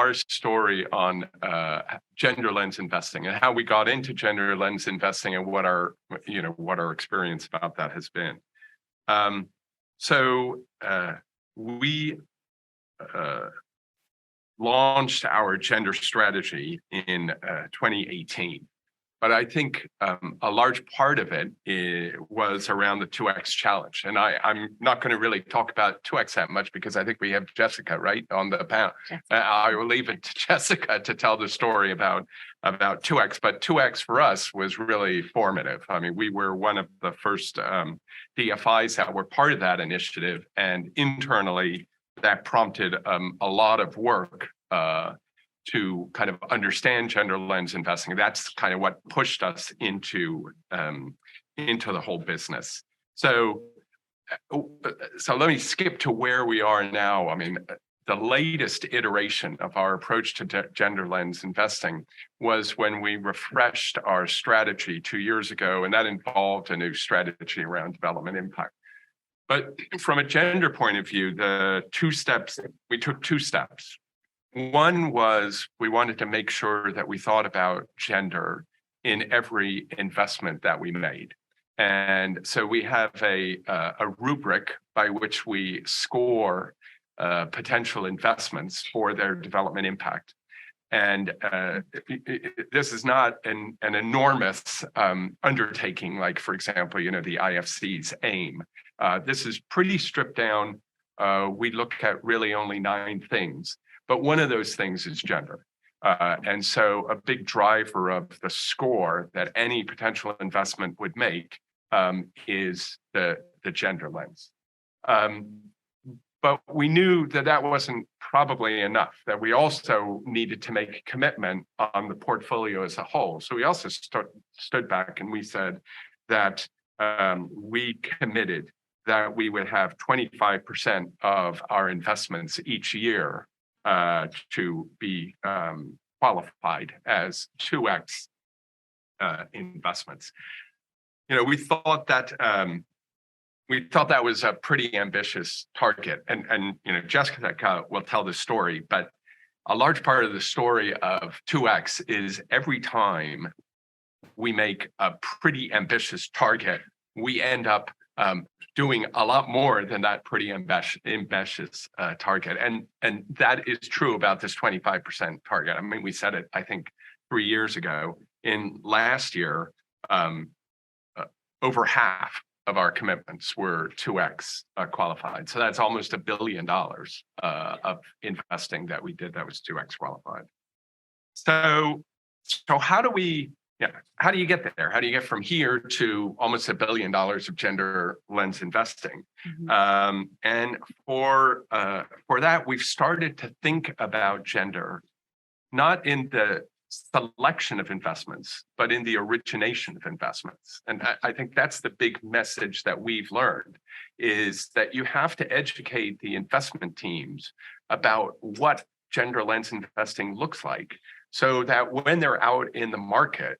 our story on gender lens investing and how we got into gender lens investing and what our experience about that has been. We launched our gender strategy in 2018. But I think a large part of it was around the 2X challenge. And I'm not going to really talk about 2X that much because I think we have Jessica, right, on the panel. I will leave it to Jessica to tell the story about 2X. But 2X for us was really formative. I mean, we were one of the first DFIs that were part of that initiative. And internally, that prompted a lot of work to kind of understand gender lens investing. That's kind of what pushed us into the whole business. So let me skip to where we are now. I mean, the latest iteration of our approach to gender lens investing was when we refreshed our strategy 2 years ago, and that involved a new strategy around development impact. But from a gender point of view, we took two steps. One was we wanted to make sure that we thought about gender in every investment that we made. And so we have a rubric by which we score potential investments for their development impact. And this is not an enormous undertaking, like, for example, the IFC's AIM. This is pretty stripped down. We look at really only 9 things. But one of those things is gender. And so a big driver of the score that any potential investment would make is the gender lens. But we knew that wasn't probably enough, that we also needed to make a commitment on the portfolio as a whole. So we also stood back and we said that we committed that we would have 25% of our investments each year to be qualified as 2X investments. We thought that was a pretty ambitious target, and Jessica will tell the story. But a large part of the story of 2X is every time we make a pretty ambitious target, we end up doing a lot more than that pretty ambitious target. And that is true about this 25% target. I mean, we said it, I think, 3 years ago. In last year, over half of our commitments were 2X qualified. So that's almost $1 billion of investing that we did that was 2X qualified. So how do you get there? How do you get from here to almost $1 billion of gender lens investing? Mm-hmm. And for that, we've started to think about gender, not in the selection of investments, but in the origination of investments. And I think that's the big message that we've learned, is that you have to educate the investment teams about what gender lens investing looks like, so that when they're out in the market,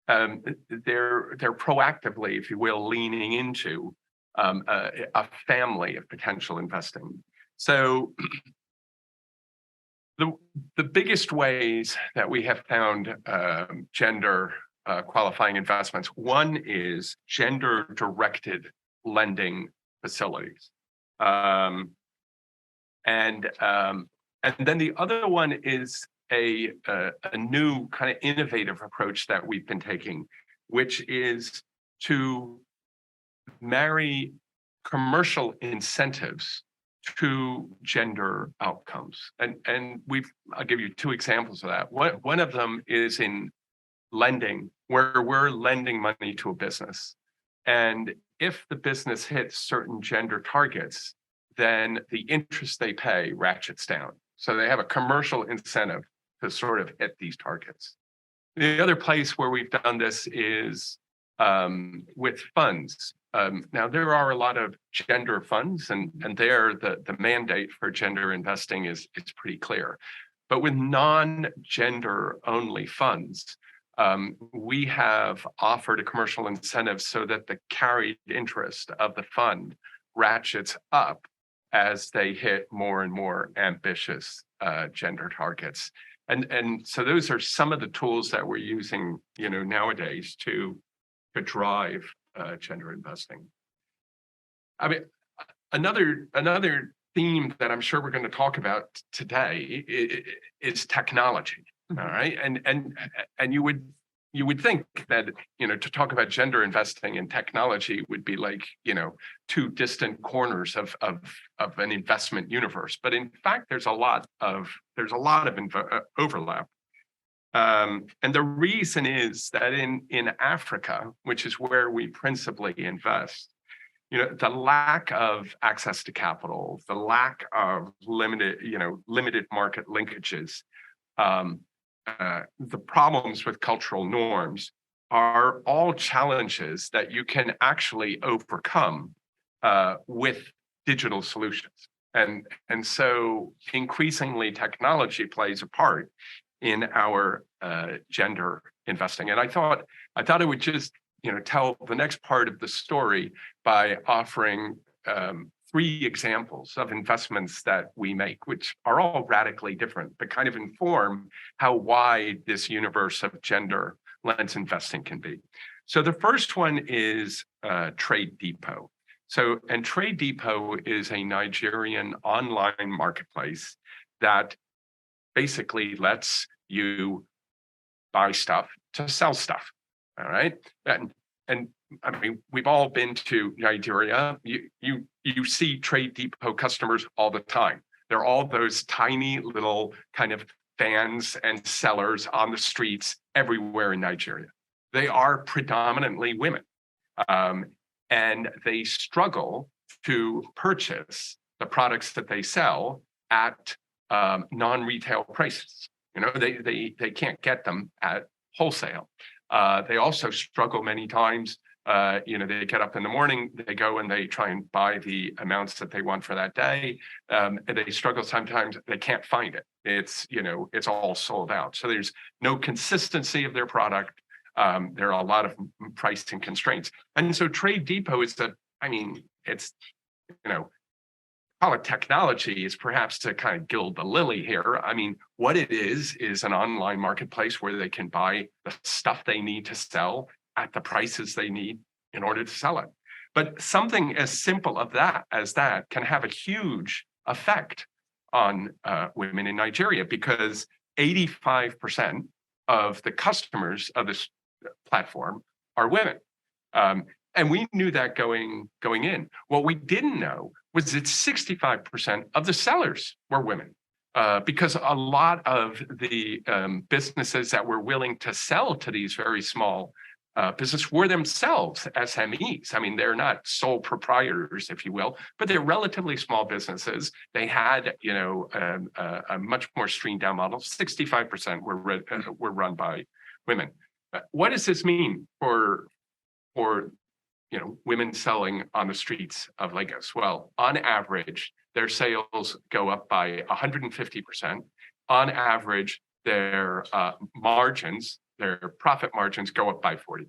they're proactively, if you will, leaning into a family of potential investing. So the biggest ways that we have found gender qualifying investments, one is gender-directed lending facilities, and then the other one is a new kind of innovative approach that we've been taking, which is to marry commercial incentives to gender outcomes. And I'll give you 2 examples of that. One of them is in lending, where we're lending money to a business. And if the business hits certain gender targets, then the interest they pay ratchets down. So they have a commercial incentive to sort of hit these targets. The other place where we've done this is with funds. Now, there are a lot of gender funds, and there the mandate for gender investing is pretty clear. But with non-gender only funds, we have offered a commercial incentive so that the carried interest of the fund ratchets up as they hit more and more ambitious gender targets. And so those are some of the tools that we're using, nowadays to drive gender investing. I mean, another theme that I'm sure we're going to talk about today is technology. All right, and you would think that to talk about gender investing in technology would be like two distant corners of an investment universe, but in fact there's a lot of overlap. And the reason is that in Africa, which is where we principally invest, the lack of access to capital, the lack of limited market linkages, the problems with cultural norms are all challenges that you can actually overcome with digital solutions. And so increasingly technology plays a part in our gender investing. And I thought I would just tell the next part of the story by offering 3 examples of investments that we make, which are all radically different, but kind of inform how wide this universe of gender lens investing can be. So the first one is Trade Depot. And Trade Depot is a Nigerian online marketplace that basically lets you buy stuff to sell stuff. All right. And I mean, we've all been to Nigeria. You see Trade Depot customers all the time. They're all those tiny little kind of fans and sellers on the streets everywhere in Nigeria. They are predominantly women, and they struggle to purchase the products that they sell at non-retail prices. They can't get them at wholesale. They also struggle many times. They get up in the morning, they go and they try and buy the amounts that they want for that day. And they struggle sometimes, they can't find it. It's all sold out. So there's no consistency of their product. There are a lot of pricing constraints. And so Trade Depot call it technology is perhaps to kind of gild the lily here. I mean, what it is an online marketplace where they can buy the stuff they need to sell at the prices they need in order to sell it. But something as simple as that can have a huge effect on women in Nigeria, because 85% of the customers of this platform are women. And we knew that going in. What we didn't know was that 65% of the sellers were women, because a lot of the businesses that were willing to sell to these very small businesses were themselves SMEs. I mean, they're not sole proprietors, if you will, but they're relatively small businesses. They had, a much more streamed down model. 65% were run by women. What does this mean for women selling on the streets of Lagos? Well, on average, their sales go up by 150%. On average, their profit margins go up by 40%.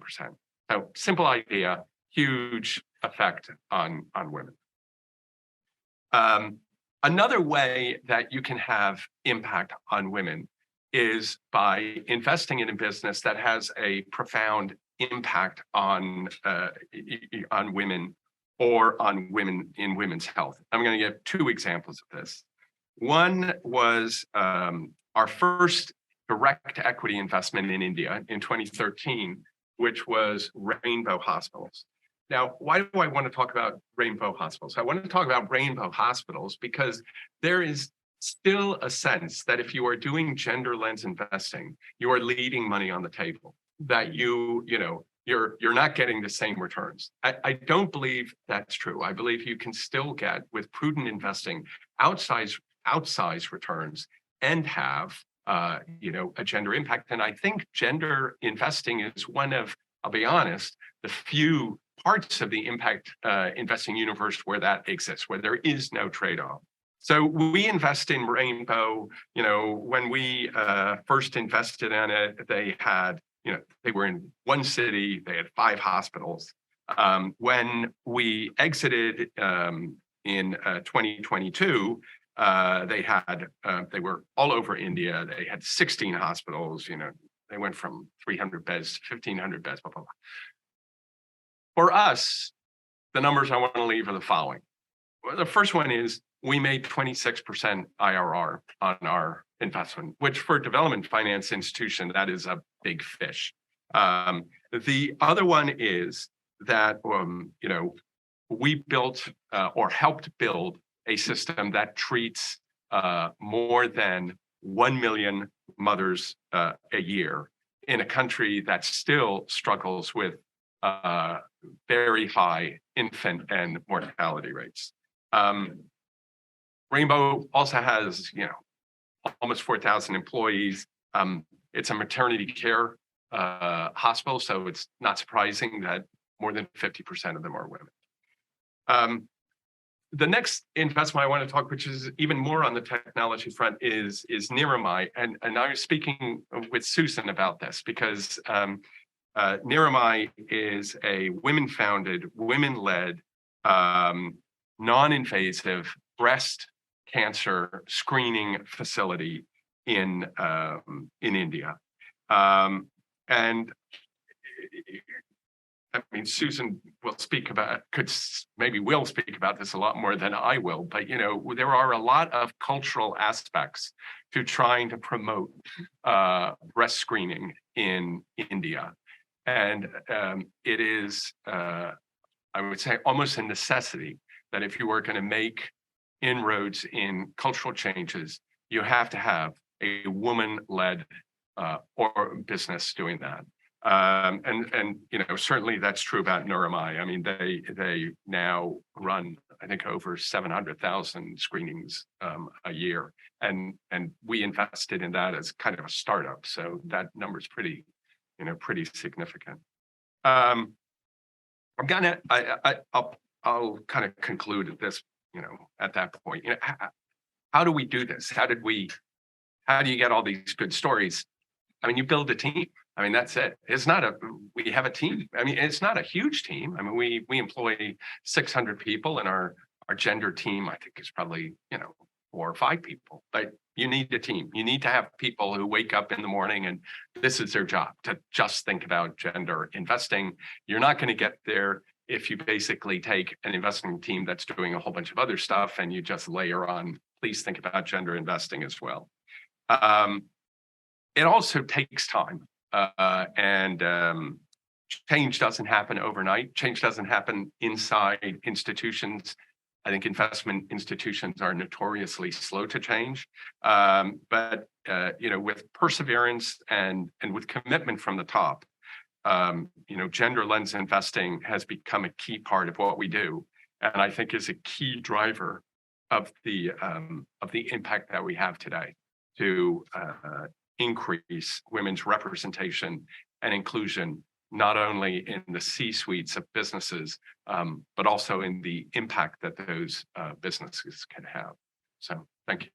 So simple idea, huge effect on women. Another way that you can have impact on women is by investing in a business that has a profound impact on women or on women in women's health. I'm going to give 2 examples of this. One was our first direct equity investment in India in 2013, which was Rainbow Hospitals. Now, why do I want to talk about Rainbow Hospitals? I want to talk about Rainbow Hospitals because there is still a sense that if you are doing gender lens investing, you are leaving money on the table, that you're not getting the same returns. I don't believe that's true. I believe you can still get, with prudent investing, outsized returns and have a gender impact. And I think gender investing is one of, I'll be honest, the few parts of the impact investing universe where that exists, where there is no trade-off. So we invest in Rainbow. When we first invested in it, they were in one city, they had 5 hospitals. When we exited in 2022, They were all over India. They had 16 hospitals. They went from 300 beds to 1,500 beds. Blah, blah, blah. For us, the numbers I want to leave are the following. Well, the first one is we made 26% IRR on our investment, which for a development finance institution, that is a big fish. The other one is that we built or helped build a system that treats more than 1 million mothers a year in a country that still struggles with very high infant and mortality rates. Rainbow also has, almost 4,000 employees. It's a maternity care hospital, so it's not surprising that more than 50% of them are women. The next investment I want to talk, which is even more on the technology front, is Niramai. And I was speaking with Susan about this because Niramai is a women-founded, women-led, non-invasive breast cancer screening facility in India. And I mean, Susan will speak about this a lot more than I will, but there are a lot of cultural aspects to trying to promote breast screening in India. And it is, I would say, almost a necessity that if you are going to make inroads in cultural changes, you have to have a woman-led or business doing that. And certainly that's true about Niramai. I mean, they now run, I think, over 700,000 screenings a year, and we invested in that as kind of a startup. So that number is pretty significant. I'll kind of conclude at this, at that point. How do we do this? How do you get all these good stories? I mean, you build a team. I mean, that's it. We have a team. I mean, it's not a huge team. I mean, we employ 600 people, and our gender team, I think, is probably, 4 or 5 people. But you need a team. You need to have people who wake up in the morning and this is their job, to just think about gender investing. You're not going to get there if you basically take an investing team that's doing a whole bunch of other stuff and you just layer on, please think about gender investing as well. It also takes time. And change doesn't happen overnight. Change doesn't happen inside institutions. I think investment institutions are notoriously slow to change. But with perseverance and with commitment from the top, gender lens investing has become a key part of what we do, and I think is a key driver of the impact that we have today to increase women's representation and inclusion, not only in the C-suites of businesses, but also in the impact that those businesses can have. So thank you.